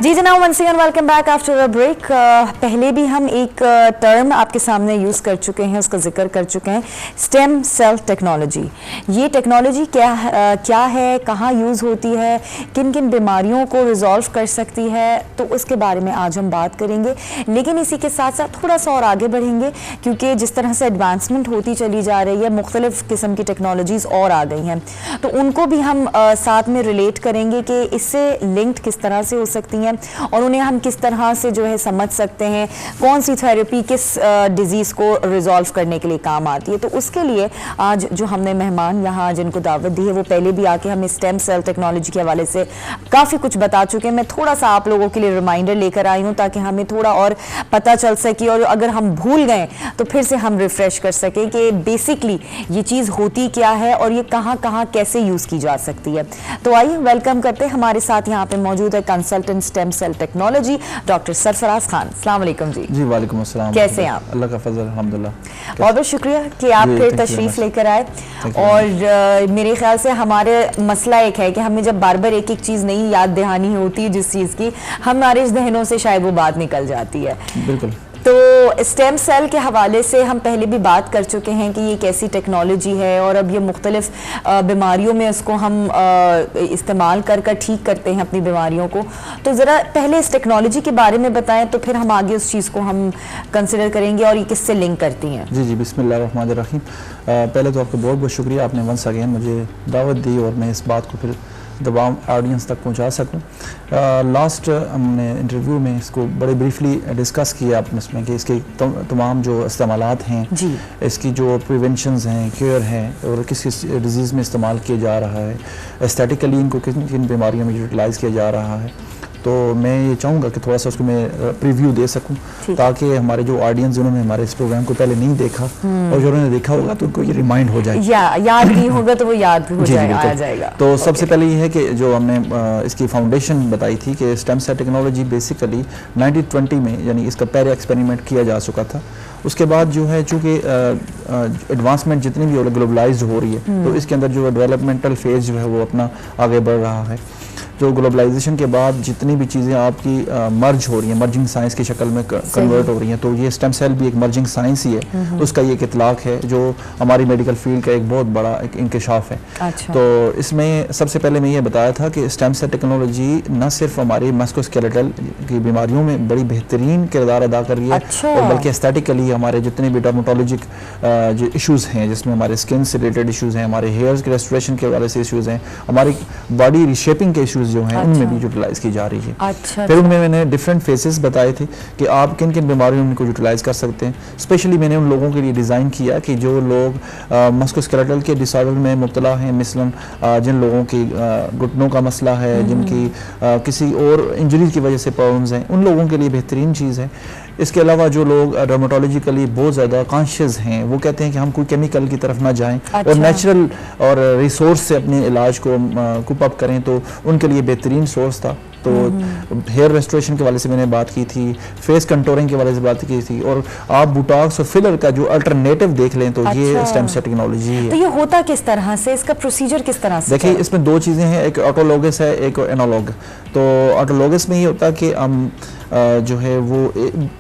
जी जनाब, once again welcome back after a break. पहले भी हम एक टर्म आपके सामने यूज़ कर चुके हैं, उसका जिक्र कर चुके हैं, स्टेम सेल टेक्नोलॉजी। ये टेक्नोलॉजी क्या है, कहाँ यूज़ होती है, किन किन बीमारियों को रिजॉल्व कर सकती है, तो उसके बारे में आज हम बात करेंगे। लेकिन इसी के साथ साथ थोड़ा सा और आगे बढ़ेंगे, क्योंकि जिस तरह से एडवांसमेंट होती चली जा रही है, मुख्तलिफ किस्म की टेक्नोलॉजीज़ और आ गई हैं, तो उनको भी हम साथ में रिलेट करेंगे कि इससे लिंक्ड किस तरह से हो सकती हैं और उन्हें हम किस तरह से जो है समझ सकते हैं, कौन सी थेरेपी किस डिजीज़ को रिजॉल्व करने के लिए काम आती है। तो उसके लिए आज जो हमने मेहमान यहाँ जिनको दावत दी है, वो पहले भी आके हमें स्टेम सेल टेक्नोलॉजी के हवाले से काफ़ी कुछ बता चुके हैं। मैं थोड़ा सा आप लोगों के लिए रिमाइंडर लेकर आई हूँ ताकि हमें थोड़ा और पता चल सके, और अगर हम भूल गए तो फिर से हम रिफ्रेश कर सकें कि बेसिकली ये चीज़ होती क्या है और ये कहाँ कहाँ कैसे यूज़ की जा सकती है। तो आइए वेलकम करते हैं, हमारे साथ यहाँ पे मौजूद है consultant stem cell technology doctor Sarfaraz Khan. अस्सलाम वालेकुम जी। जी वालेकुम अस्सलाम। कैसे हैं आप? अल्लाह का फजल, अल्हम्दुलिल्लाह। बहुत बहुत शुक्रिया कि आप फिर तशरीफ लेकर आए। और मेरे ख्याल से हमारे मसला एक है कि हमें जब बार बार एक एक चीज़ नहीं याद दहानी होती जिस चीज़ की, हमारे जहनों से शायद वो बात निकल जाती है। बिल्कुल। तो स्टेम सेल के हवाले से हम पहले भी बात कर चुके हैं कि ये कैसी टेक्नोलॉजी है और अब ये मुख्तलिफ बीमारियों में उसको हम इस्तेमाल कर ठीक करते हैं अपनी बीमारियों को। तो ज़रा पहले इस टेक्नोलॉजी के बारे में बताएं, तो फिर हम आगे उस चीज़ को हम कंसिडर करेंगे और ये किससे लिंक करती हैं। जी जी, बिस्मिल्लाहिर्रहमानिर्रहीम। पहले तो आपका बहुत बहुत शुक्रिया, आपने वंस अगेन मुझे दावत दी और मैं इस बात को फिर तमाम ऑडियंस तक पहुंचा सकूं। लास्ट हमने इंटरव्यू में इसको बड़े ब्रीफली डिस्कस किया आपने इसमें कि इसके तमाम जो इस्तेमालात हैं, इसकी जो प्रिवेंशंस हैं, केयर है और किस किस डिजीज़ में इस्तेमाल किया जा रहा है, एस्थेटिकली इनको किन किन बीमारियों में यूटिलाइज़ किया जा रहा है। तो मैं ये चाहूँगा कि थोड़ा सा उसको मैं प्रीव्यू दे सकूं ताकि हमारे जो ऑडियंस जिन्होंने हमारे इस प्रोग्राम को पहले नहीं देखा और जिन्होंने देखा होगा तो उनको ये रिमाइंड हो जाए, याद नहीं होगा तो वो याद भी हो जाएगा। तो सबसे पहले ये है कि जो हमने इसकी फाउंडेशन बताई थी कि स्टेम सेल टेक्नोलॉजी बेसिकली 1920 में यानी इसका पहले एक्सपेरिमेंट किया जा चुका था। उसके बाद जो है चूँकि एडवांसमेंट जितनी भी ग्लोबलाइज्ड हो रही है, तो इसके अंदर जो डेवलपमेंटल फेज जो है वो अपना आगे बढ़ रहा है। जो ग्लोबलाइजेशन के बाद जितनी भी चीज़ें आपकी मर्ज हो रही हैं, मर्जिंग साइंस की शक्ल में कन्वर्ट हो रही हैं, तो ये स्टेम सेल भी एक मर्जिंग साइंस ही है। उसका ये एक इतलाक है जो हमारी मेडिकल फील्ड का एक बहुत बड़ा एक इंकशाफ है। अच्छा। तो इसमें सबसे पहले मैं ये बताया था कि स्टेम सेल टेक्नोलॉजी न सिर्फ हमारी मस्कुलोस्केलेटल की बीमारियों में बड़ी बेहतरीन किरदार अदा कर रही है, और बल्कि एस्थेटिकली हमारे जितने भी डर्मेटोलॉजिक जो इशूज़ हैं, जिसमें हमारे स्किन से रिलेटेड इशूज़ हैं, हमारे हेयर्स के रेस्टोरेशन के हवाले से इशूज़ हैं, हमारी बॉडी रिशेपिंग के इशूज़ जो हैं उनमें भी यूटिलाइज की जा रही है। फिर उनमें मैंने डिफरेंट फेसेस बताए थे कि आप किन किन बीमारियों में इनको यूटिलाइज कर सकते हैं। स्पेशली मैंने उन लोगों के लिए डिज़ाइन किया कि जो लोग मस्कुलोस्केलेटल के डिसऑर्डर में मुब्तला हैं, मिसलन जिन लोगों की घुटनों का मसला है, जिनकी किसी और इंजरी की वजह से प्रॉब्लम्स हैं, उन लोगों के लिए बेहतरीन चीज़ है। इसके अलावा जो लोग डर्मेटोलॉजिकली बहुत ज़्यादा कॉन्शियस हैं, वो कहते हैं कि हम कोई केमिकल की तरफ ना जाएं और नेचुरल और रिसोर्स से अपने इलाज को कुप अप करें, तो उनके लिए बेहतरीन सोर्स था। तो हेयर रेस्टोरेशन के वाले से मैंने बात की थी, फेस कंटोरिंग के वाले से बात की थी, और आप बुटॉक्स और फिलर का जो अल्टरनेटिव देख लें तो ये स्टेम सेल टेक्नोलॉजी है। तो ये होता किस तरह से, इसका प्रोसीजर किस तरह से? देखिए, इसमें दो चीज़ें हैं, एक ऑटोलॉगस है, एक एनालॉग। तो ऑटोलॉगस में ये होता है कि हम जो है वो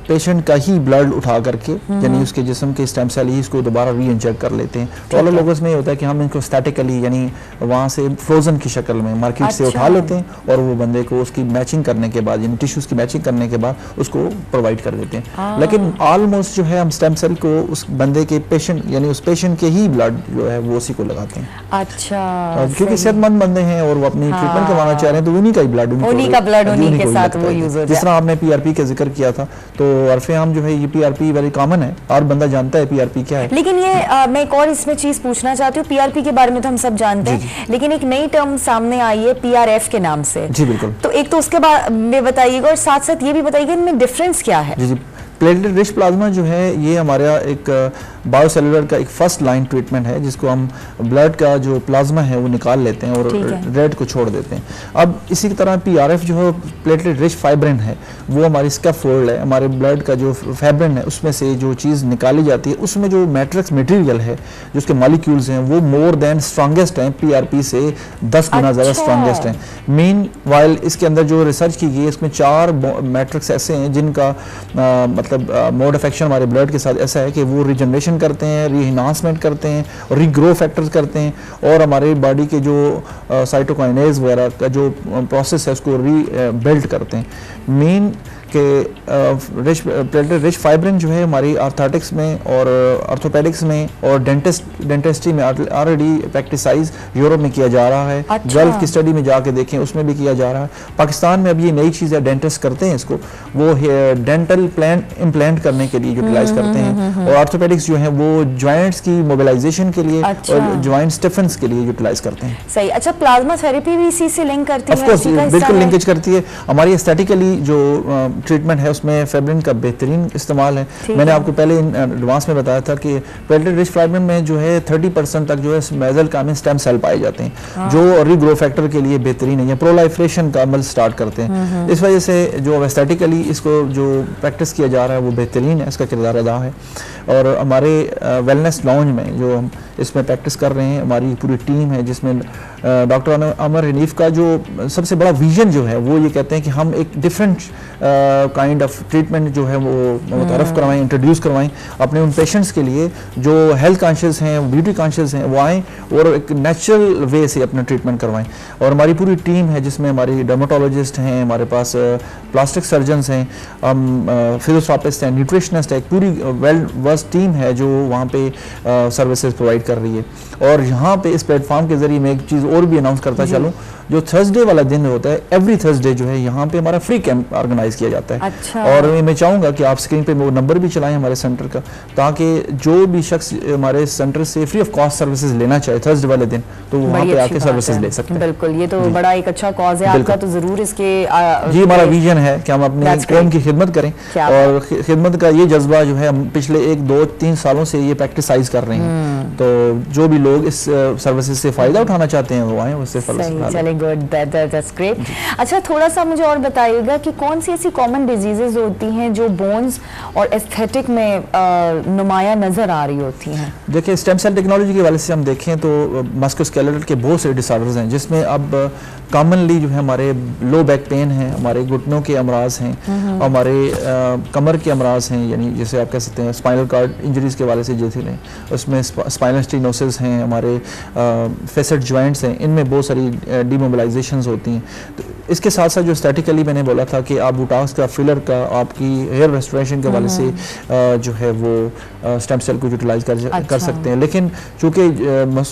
पेशेंट का ही ब्लड उठा करके यानी उसके जिस्म के स्टेम सेल ही इसको दोबारा री इंजेक्ट कर लेते हैं। तो ऑटोलॉगस में ये होता है कि हम इनको स्टैटिकली यानी वहाँ से फ्रोजन की शक्ल में मार्केट से उठा लेते हैं और वो बंदे को उसकी मैचिंग करने के बाद यानी टिश्यूज़ की मैचिंग करने के बाद उसको प्रोवाइड कर देते हैं। लेकिन ऑलमोस्ट जो है हम स्टेम सेल को उस बंदे के पेशेंट यानी उस पेशेंट के ही ब्लड जो है वो उसी को लगाते हैं। अच्छा। क्योंकि सेहतमंद बंदे हैं और वो अपनी ट्रीटमेंट करवाना चाह रहे हैं, तो उन्हीं का ही ब्लड उन्हीं के साथ वो यूज होता है। जिस तरह आपने पीआरपी का जिक्र किया था, तो अरफे आम जो है ये पीआरपी वेरी कॉमन है, और बंदा जानता है पीआरपी क्या है। लेकिन ये मैं एक और इसमें चीज पूछना चाहती हूँ, पीआरपी के बारे में तो हम सब जानते हैं, लेकिन एक नई टर्म सामने आई है पीआरएफ के नाम से। जी बिल्कुल। तो एक तो उसके बारे में बताइएगा और साथ साथ ये भी बताइएगा इनमें डिफरेंस क्या है। जी जी, प्लेटलेट रिच प्लाज्मा जो है ये हमारा एक बायोसेलुलर का एक फर्स्ट लाइन ट्रीटमेंट है, जिसको हम ब्लड का जो प्लाज्मा है वो निकाल लेते हैं और रेड को छोड़ देते हैं। अब इसी की तरह PRF जो है प्लेटलेट रिच फाइब्रिन है, वो हमारी स्कैफोल्ड है, हमारे ब्लड का जो फाइब्रिन है उसमें से जो चीज़ निकाली जाती है, उसमें जो मैट्रिक्स मटेरियल है, जो उसके मॉलिक्यूल्स हैं, वो मोर देन स्ट्रॉन्गेस्ट हैं, PRP से 10 गुना ज़्यादा स्ट्रॉन्गेस्ट हैं। मीन वाइल इसके अंदर जो रिसर्च की गई है, इसमें 4 मैट्रिक्स ऐसे हैं जिनका मतलब मोड ऑफ एक्शन हमारे ब्लड के साथ ऐसा है कि वो रिजनरेशन करते हैं, रीइन्हांसमेंट करते हैं, रीग्रो फैक्टर्स करते हैं, और हमारे बॉडी के जो साइटोकाइनेज वगैरह का जो प्रोसेस है उसको रीबिल्ड करते हैं। मेन कि प्लेटलेट रिच फाइब्रिन जो है हमारी आर्थोटिक्स में और ऑर्थोपेडिक्स में और डेंटिस्ट्री में ऑलरेडी प्रैक्टिसाइज यूरोप में किया जा रहा है। गल्फ की स्टडी में जाके देखें, उसमें भी किया जा रहा है। पाकिस्तान में अब ये नई चीज़ है, डेंटिस्ट करते हैं इसको, वो डेंटल प्लान इम्प्लांट करने के लिए यूटिलाइज करते हैं, और ऑर्थोपेडिक्स जो है वो जॉइंट्स की मोबिलाइजेशन के लिए और जॉइंट स्टिफनेस के लिए यूटिलाइज करते हैं। सही। अच्छा, प्लाज्मा थेरेपी भी इसी से लिंक करती है? ऑफ कोर्स, बिल्कुल लिंकेज करती है। हमारी एस्थेटिकली जो ट्रीटमेंट है उसमें फाइब्रिन का बेहतरीन इस्तेमाल है। मैंने आपको पहले एडवांस में बताया था कि प्लेटलेट रिच फाइब्रिन में जो है 30% तक जो है मेसेंकाइमल स्टेम सेल पाए जाते हैं, जो रीग्रो फैक्टर के लिए बेहतरीन है, या प्रोलाइफरेशन का अमल स्टार्ट करते हैं। इस वजह से जो एस्थेटिकली इसको जो प्रैक्टिस किया जा रहा है वो बेहतरीन है, इसका किरदार अदा है। और हमारे वेलनेस लाउंज में जो हम इसमें प्रैक्टिस कर रहे हैं, हमारी पूरी टीम है जिसमें डॉक्टर अमर हनीफ का जो सबसे बड़ा विजन जो है वो ये कहते हैं कि हम एक डिफरेंट काइंड ऑफ ट्रीटमेंट जो है वो मुतारफ़ करवाएं, इंट्रोड्यूस करवाएं अपने उन पेशेंट्स के लिए जो हेल्थ कॉन्शियस हैं, ब्यूटी कॉन्शियस हैं, वो आएँ और एक नेचुरल वे से अपना ट्रीटमेंट करवाएं। और हमारी पूरी टीम है जिसमें हमारी डर्माटोलॉजिस्ट हैं, हमारे पास प्लास्टिक सर्जन्स हैं, हम फिजियोथेरेपिस्ट हैं, न्यूट्रिशनिस्ट है, एक पूरी वेल वर्स टीम है जो वहाँ पे सर्विसेज प्रोवाइड कर रही है। और यहाँ पे इस प्लेटफॉर्म के जरिए मैं एक चीज़ और भी अनाउंस करता चलूँ, जो थर्सडे वाला दिन होता है, एवरी थर्सडे जो है यहाँ पे हमारा फ्री कैंप ऑर्गेनाइज किया जाता है। अच्छा। और मैं चाहूँगा कि आप स्क्रीन पे वो नंबर भी चलाएं हमारे सेंटर का, ताकि जो भी शख्स हमारे सेंटर से फ्री ऑफ कॉस्ट सर्विसेज लेना चाहे थर्सडे वाले दिन, तो वहाँ पे आके सर्विसेज ले सकते हैं। बिल्कुल, ये तो बड़ा एक अच्छा कॉज है आपका, तो जरूर इसके जी हमारा विजन है कि हम अपनी कौम की खिदमत करें, और खिदमत का ये जज्बा जो है हम पिछले 1-2-3 सालों से ये प्रैक्टिसाइज कर रहे हैं। तो जो भी लोग इस सर्विसेज से फायदा उठाना चाहते हैं वो आए, उससे चले। Good, that's great. अच्छा, थोड़ा सा मुझे और बताइएगा कि कौन सी ऐसी कॉमन डिजीजेज होती हैं जो बोन्स और एस्थेटिक में नुमाया नजर आ रही होती हैं? देखिए, स्टेम सेल टेक्नोलॉजी के हवाले से हम देखें तो मस्कुलोस्केलेटल के बहुत से डिसऑर्डर्स हैं, जिसमें अब कॉमनली जो है हमारे लो बैक पेन है, हमारे घुटनों के अमराज हैं, हमारे कमर के अमराज हैं, यानी जैसे आप कह सकते हैं स्पाइनल कार्ड इंजरीज के हवाले से जैसे लें, उसमें स्पाइनल स्टेनोसिस हैं, हमारे फेसेट जॉइंट्स हैं, इनमें बहुत सारी डीमोबिलाइजेशंस होती हैं। तो इसके साथ साथ जो स्टैटिकली मैंने बोला था कि आप बुटाक्स का, फिलर का, आपकी हेयर रेस्टोरेशन के हवाले से जो है वो स्टेम सेल को यूटिलाइज कर सकते हैं। लेकिन चूँकि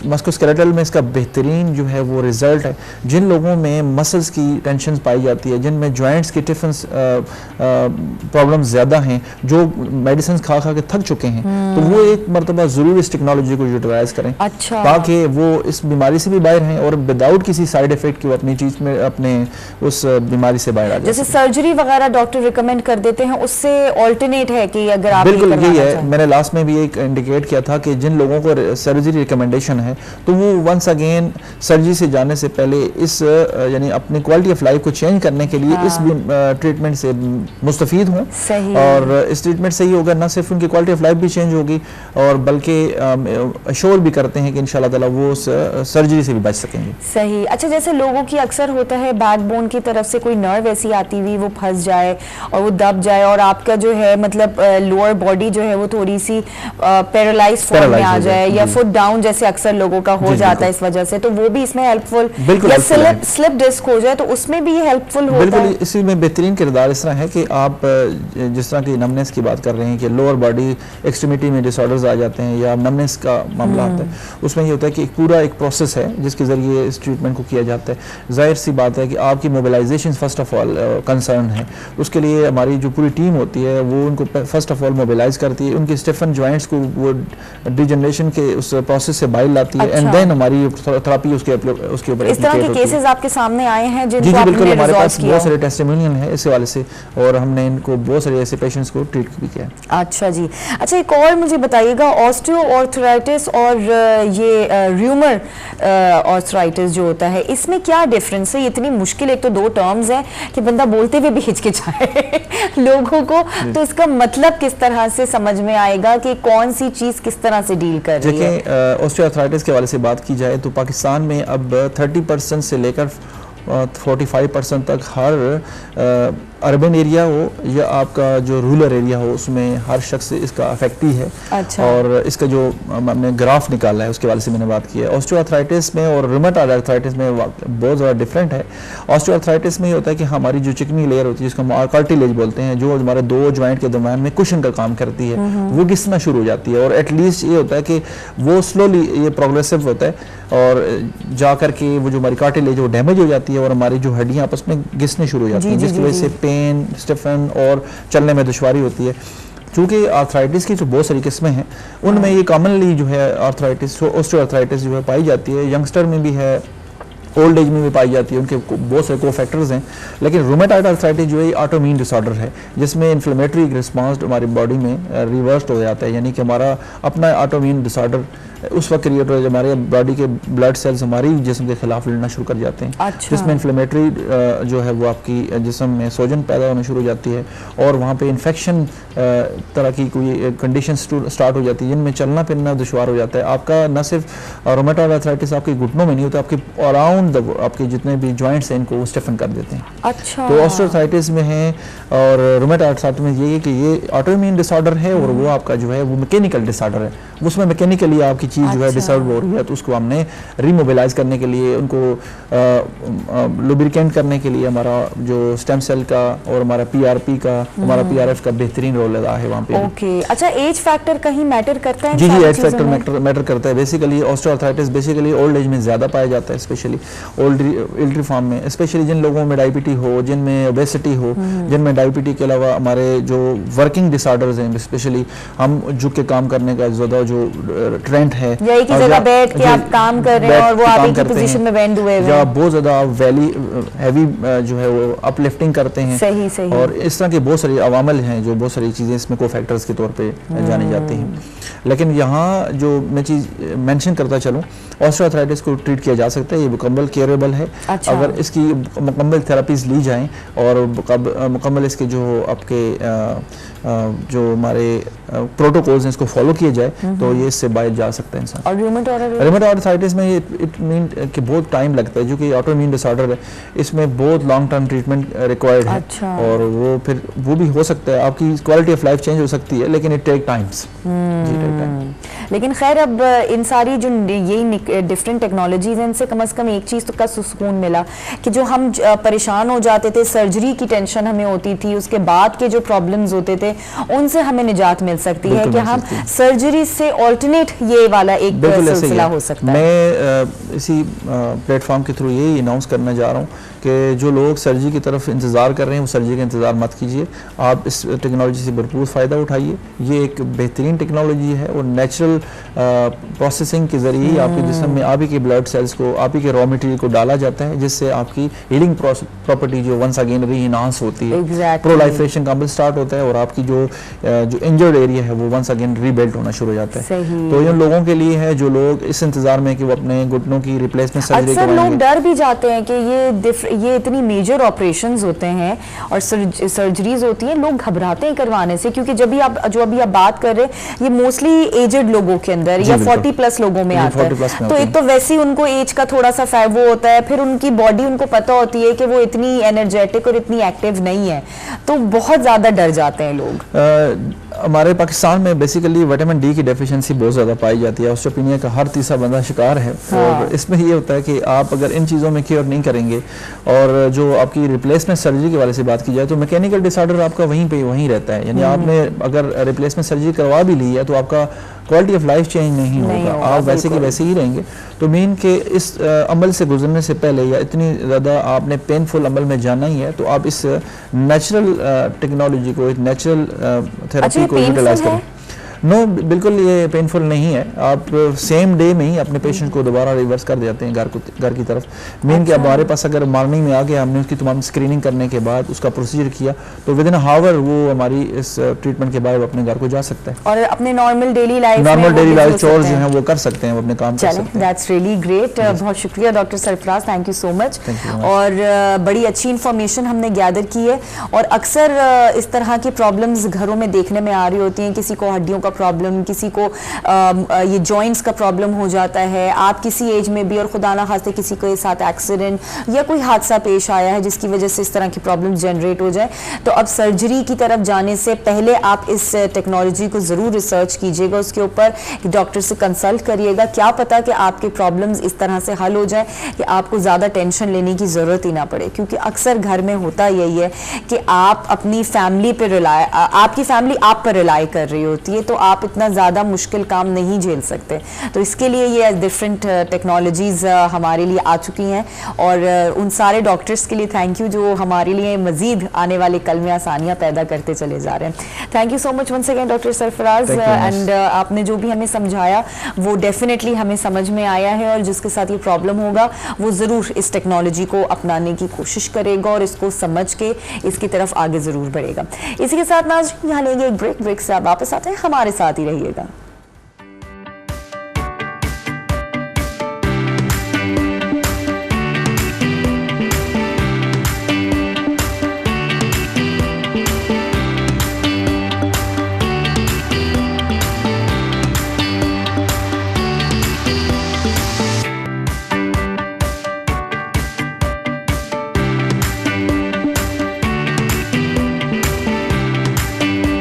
मस्कुलोस्केलेटल में इसका बेहतरीन जो है वो रिजल्ट है, जिन लोगों में मसल्स की टेंशन पाई जाती है, जिनमें जॉइंट्स की टिफिन्स प्रॉब्लम ज़्यादा हैं, जो मेडिसिन खा के थक चुके हैं, तो वो एक मरतबा ज़रूर इस टेक्नोलॉजी को यूटिलाइज करें, ताकि वो इस बीमारी से भी बाहर हैं और विदाउट किसी साइड इफेक्ट के वो अपनी चीज़ में अपने उस बीमारी से बाहर आ जाए। जैसे सर्जरी वगैरह डॉक्टर रिकमेंड कर देते हैं, उससे ऑल्टरनेट है कि अगर आप बिल्कुल यही है, मैंने लास्ट में भी एक इंडिकेट किया था कि जिन लोगों को सर्जरी रिकमेंडेशन है तो वो वंस अगेन सर्जरी से जाने से पहले इस यानी अपनी क्वालिटी ऑफ लाइफ को चेंज करने के लिए इस ट्रीटमेंट से मुस्तफीद हों। और इस ट्रीटमेंट से ही होगा, न सिर्फ उनकी क्वालिटी ऑफ लाइफ भी चेंज होगी और बल्कि अश्योर भी करते हैं कि इंशाल्लाह ताला वो सर्जरी से भी बच सकेंगे। सही। अच्छा, जैसे लोगों की अक्सर होता है बैकबोन की तरफ से कोई नर्व ऐसी आती हुई वो फंस जाए और वो दब जाए और आपका जो है मतलब लोअर बॉडी जो है वो थोड़ी सी पैरालाइज फॉर्म में आ जाए, या फुट डाउन जैसे अक्सर लोगों का हो जाता है इस वजह से, तो वो भी इसमें हेल्पफुल, या स्लिप डिस्क हो जाए तो उसमें भी हेल्पफुल होता है। बिल्कुल, इसी में बेहतरीन किरदार इस तरह है कि आप जिस तरह की नमनेस की बात कर रहे हैं कि लोअर बॉडी एक्सट्रीमिटी में डिसऑर्डर्स आ जाते हैं या नमनेस का मामला आता है, उसमें ये होता है कि एक पूरा एक प्रोसेस है जिसके ज़रिए इस ट्रीटमेंट को किया जाता है। जाहिर सी बात है कि आपकी mobilisation first of all concern है, उसके लिए हमारी जो पूरी टीम होती है वो उनको फर्स्ट ऑफ ऑल मोबिलाइज करती है, उनके स्टिफन जॉइंट्स को वो डिजनरेशन के उस प्रोसेस से बाहर लाती है, एंड देन हमारी थेरेपी उसके ऊपर। इस तरह के केसेस आपके सामने आए हैं जिनको जी आपने बिल्कुल, हमारे रिजॉल्व पास किया? बहुत सारे टेस्टिमोनियल हैं इस वाले से, और हमने इनको बहुत सारे ऐसे पेशेंट्स को ट्रीट भी किया है। अच्छा जी। अच्छा, एक और मुझे बताइएगा, ऑस्टियोआर्थराइटिस और ये र्यूमर आर्थराइटिस जो होता है, इसमें क्या डिफरेंस है? इतनी मुश्किल एक तो दो टर्म्स हैं कि बंदा बोलते हुए भी हिचकिचाए लोगों को, तो इसका मतलब किस तरह से समझ में आएगा कि कौन सी चीज किस तरह से डील कर रही है? देखिए, ऑस्टियोआर्थराइटिस के हवाले से बात की जाए तो पाकिस्तान में अब 30% से लेकर 45% तक हर अर्बन एरिया हो या आपका जो रूरल एरिया हो, उसमें हर शख्स इसका अफेक्टी है। अच्छा। और इसका जो हमने ग्राफ निकाला है उसके वाले से मैंने बात की है। ऑस्टियोआर्थराइटिस में और रूमेटॉइड आर्थराइटिस में बहुत ज़्यादा डिफरेंट है। ऑस्टियोआर्थराइटिस में ये होता है कि हमारी जो चिकनी लेयर होती है, जिसको हम कार्टिलेज बोलते हैं, जो हमारे दो जॉइंट के दरमियान में कुशन का काम करती है, वो घिसना शुरू हो जाती है, और एटलीस्ट ये होता है कि वो स्लोली ये प्रोग्रेसिव होता है, और जा करके वो जो हमारी कार्टिलेज वो डैमेज हो जाती है और हमारी जो हड्डियाँ आपस में घिसने शुरू हो जाती हैं, जिसकी वजह से पेन, स्टिफन और चलने में दुश्वारी होती है। चूँकि आर्थराइटिस की तो बहुत सारी किस्में हैं, उनमें ये कॉमनली जो है आर्थराइटिस, ऑस्टियोआर्थराइटिस जो है पाई जाती है, यंगस्टर में भी है, ओल्ड एज में भी पाई जाती है, उनके बहुत सारे को फैक्टर्स हैं। लेकिन रूमेटॉइड आर्थराइटिस जो है ऑटोइम्यून डिसऑर्डर है, जिसमें इन्फ्लेमेटरी रिस्पांस हमारी बॉडी में रिवर्स हो जाता है, यानी कि हमारा अपना ऑटोइम्यून डिसऑर्डर उस वक्त क्रिएट हो जाए हमारे बॉडी के ब्लड सेल्स हमारी जिस्म के खिलाफ लड़ना शुरू कर जाते हैं। अच्छा। जिसमें इन्फ्लेमेटरी जो है वो आपकी जिस्म में सोजन पैदा होना शुरू हो जाती है, और वहाँ पे इन्फेक्शन तरह की कोई कंडीशन स्टार्ट हो जाती है, जिनमें चलना फिरना दुश्वार हो जाता है। आपका न सिर्फ रूमेटॉइड आर्थराइटिस आपके घुटनों में नहीं होता, आपके अराउंड आपके जितने भी जॉइंट्स हैं इनको स्टिफन कर देते हैं। अच्छा। तो ऑस्टियोआर्थराइटिस में है और रूमेटॉइड आर्थराइटिस में ये है कि ये ऑटोइम्यून डिसऑर्डर है, और वो आपका जो है वो मैकेनिकल डिसऑर्डर है, उसमें मैकेनिकली आपकी चीज़ जो है डिसऑर्डर हो रही है, तो उसको हमने रीमोबिलाइज करने के लिए, उनको लुब्रिकेंट करने के लिए हमारा जो स्टेम सेल का और हमारा पीआरपी का, हमारा पीआरएफ का बेहतरीन रोल लगा है वहाँ पे। ओके। अच्छा, एज फैक्टर कहीं मैटर करता है? जी, एज फैक्टर मैटर करता है। Basically osteoarthritis basically old age में ज़्यादा पाया जाता है, स्पेशली एल्डरी फॉर्म में, स्पेशली जिन लोगों में डायबिटी हो, जिनमें ओबेसिटी हो, जिनमें डायबिटी के अलावा हमारे जो वर्किंग डिसऑर्डर्स हैं, स्पेशली हम झुक के काम करने का ज़्यादा जो ट्रेंड है, या एक ही जगह बैठ के आप काम कर रहे हैं और वो आप एक ही पोजीशन में बेंड हुए हैं, या बहुत ज़्यादा हैवी जो है वो अपलिफ्टिंग करते हैं। सही सही। और इस तरह के बहुत सारे अवामल हैं, जो बहुत सारी चीज़ें इसमें को फैक्टर्स के तौर पे जानी जाती हैं। लेकिन यहाँ जो मैं चीज़ मेंशन करता चलूँ, ऑस्टियोआर्थराइटिस को ट्रीट किया जा सकता है, ये मुकम्मल क्योरेबल है। अच्छा। अगर इसकी मुकम्मल थेरापीज ली जाएँ और मुकम्मल इसके जो आपके जो हमारे प्रोटोकॉल्स हैं इसको फॉलो किए जाए, तो ये इससे बाहर जा सकता है इंसान। और रूमेटॉइड आर्थराइटिस में इट मीन कि बहुत टाइम लगता है, जो कि ऑटोइम्यून डिसऑर्डर है, इसमें बहुत लॉन्ग टर्म ट्रीटमेंट रिक्वायर्ड है। अच्छा। और वो फिर वो भी हो सकता है, आपकी क्वालिटी ऑफ लाइफ चेंज हो सकती है, लेकिन इट टेक टाइम्स। लेकिन खैर, अब इन सारी जो यही डिफरेंट टेक्नोलॉजीज हैं, इनसे कम से कम एक चीज़ तो का सुकून मिला कि जो हम परेशान हो जाते थे, सर्जरी की टेंशन हमें होती थी, उसके बाद के जो प्रॉब्लम्स होते थे उनसे हमें निजात मिल सकती है कि हम सर्जरी से ऑल्टरनेट ये वाला एक सिलसिला हो सकता है। मैं इसी प्लेटफॉर्म के थ्रू यही अनाउंस करना चाह रहा हूँ कि जो लोग सर्जरी की तरफ इंतज़ार कर रहे हैं वो सर्जरी का इंतज़ार मत कीजिए, आप इस टेक्नोलॉजी से भरपूर फ़ायदा उठाइए। ये एक बेहतरीन टेक्नोलॉजी है और नेचुरल प्रोसेसिंग के ज़रिए आपके जिस्म में आप ही के ब्लड सेल्स को, आप ही के रॉ मटेरियल को डाला जाता है, जिससे आपकी हीलिंग प्रॉपर्टी जो वंस अगेन री-इनहांस होती है, प्रोलाइफरेशन का अमल स्टार्ट होता है, और आपकी जो इंजर्ड एरिया है वो वंस अगेन रीबिल्ड होना शुरू हो जाता है। तो इन लोगों के लिए है जो लोग इस इंतज़ार में कि वो अपने घुटनों की रिप्लेसमेंट सर्जरी कराएंगे। लोग डर भी जाते हैं कि ये इतनी मेजर ऑपरेशंस होते हैं और सर्जरीज होती हैं, लोग घबराते हैं करवाने से, क्योंकि जब भी आप बात कर रहे हैं ये मोस्टली एजेड लोगों के अंदर या 40 प्लस लोगों में आता है। तो एक तो वैसे ही उनको एज का थोड़ा सा वो होता है, फिर उनकी बॉडी उनको पता होती है कि वो इतनी एनर्जेटिक और इतनी एक्टिव नहीं है, तो बहुत ज्यादा डर जाते हैं लोग। हमारे पाकिस्तान में बेसिकली विटामिन डी की डेफिशिएंसी बहुत ज़्यादा पाई जाती है। ऑस्टियोपेनिया का हर तीसरा बंदा शिकार है। और इसमें ये होता है कि आप अगर इन चीज़ों में केयर नहीं करेंगे, और जो आपकी रिप्लेसमेंट सर्जरी के वाले से बात की जाए तो मैकेनिकल डिसऑर्डर आपका वहीं रहता है। यानी आपने अगर रिप्लेसमेंट सर्जरी करवा भी ली है तो आपका क्वालिटी ऑफ लाइफ चेंज नहीं होगा, आप वैसे के वैसे ही रहेंगे। तो मीन के इस अमल से गुजरने से पहले या इतनी ज़्यादा आपने पेनफुल अमल में जाना ही है तो आप इस नेचुरल टेक्नोलॉजी को, एक नेचुरल थेरेपी को यूटिलाइज करें। नो, बिल्कुल ये पेनफुल नहीं है। आप सेम डे में ही अपने पेशेंट को दोबारा रिवर्स कर देते हैं घर की तरफ। मेन कि हमारे पास अगर मॉर्निंग में आ गया, हमने उसकी तमाम स्क्रीनिंग करने के बाद उसका प्रोसीजर किया तो विद इन हावर वो हमारी इस ट्रीटमेंट के बाद अपने घर को जा सकता है और अपने नॉर्मल डेली लाइफ चोर्स जो हैं वो कर सकते हैं, वो अपने काम कर सकते हैं। That's really great. बहुत शुक्रिया doctor Sarfaraz, thank you so much. और बड़ी अच्छी इंफॉर्मेशन हमने गैदर की है। और अक्सर इस तरह की प्रॉब्लम्स घरों में देखने में आ रही होती हैं, किसी को हड्डियों प्रॉब्लम, किसी को ये जॉइंट्स का प्रॉब्लम हो जाता है, आप किसी एज में भी, और खुदा ना खास्ते किसी के साथ एक्सीडेंट या कोई हादसा पेश आया है जिसकी वजह से इस तरह की प्रॉब्लम जनरेट हो जाए, तो अब सर्जरी की तरफ जाने से पहले आप इस टेक्नोलॉजी को ज़रूर रिसर्च कीजिएगा, उसके ऊपर डॉक्टर से कंसल्ट करिएगा। क्या पता कि आपके प्रॉब्लम्स इस तरह से हल हो जाए कि आपको ज़्यादा टेंशन लेने की ज़रूरत ही ना पड़े। क्योंकि अक्सर घर में होता यही है कि आप अपनी फैमिली पर आपकी फैमिली आप पर रिलाई कर रही होती है, तो आप इतना ज़्यादा मुश्किल काम नहीं झेल सकते। तो इसके लिए ये डिफरेंट टेक्नोलॉजीज़ हमारे लिए आ चुकी हैं। और उन सारे डॉक्टर्स के लिए थैंक यू जो हमारे लिए मज़ीद आने वाले कल में आसानियाँ पैदा करते चले जा रहे हैं। Thank you so much once again doctor Sarfaraz. And आपने जो भी हमें समझाया वो डेफिनेटली हमें समझ में आया है, और जिसके साथ ये प्रॉब्लम होगा वो ज़रूर इस टेक्नोलॉजी को अपनाने की कोशिश करेगा और इसको समझ के इसकी तरफ आगे ज़रूर बढ़ेगा। इसी के साथ नाज़रीन यहाँ लेंगे एक ब्रेक से आप वापस आते हैं, हमारे साथ ही रहिएगा।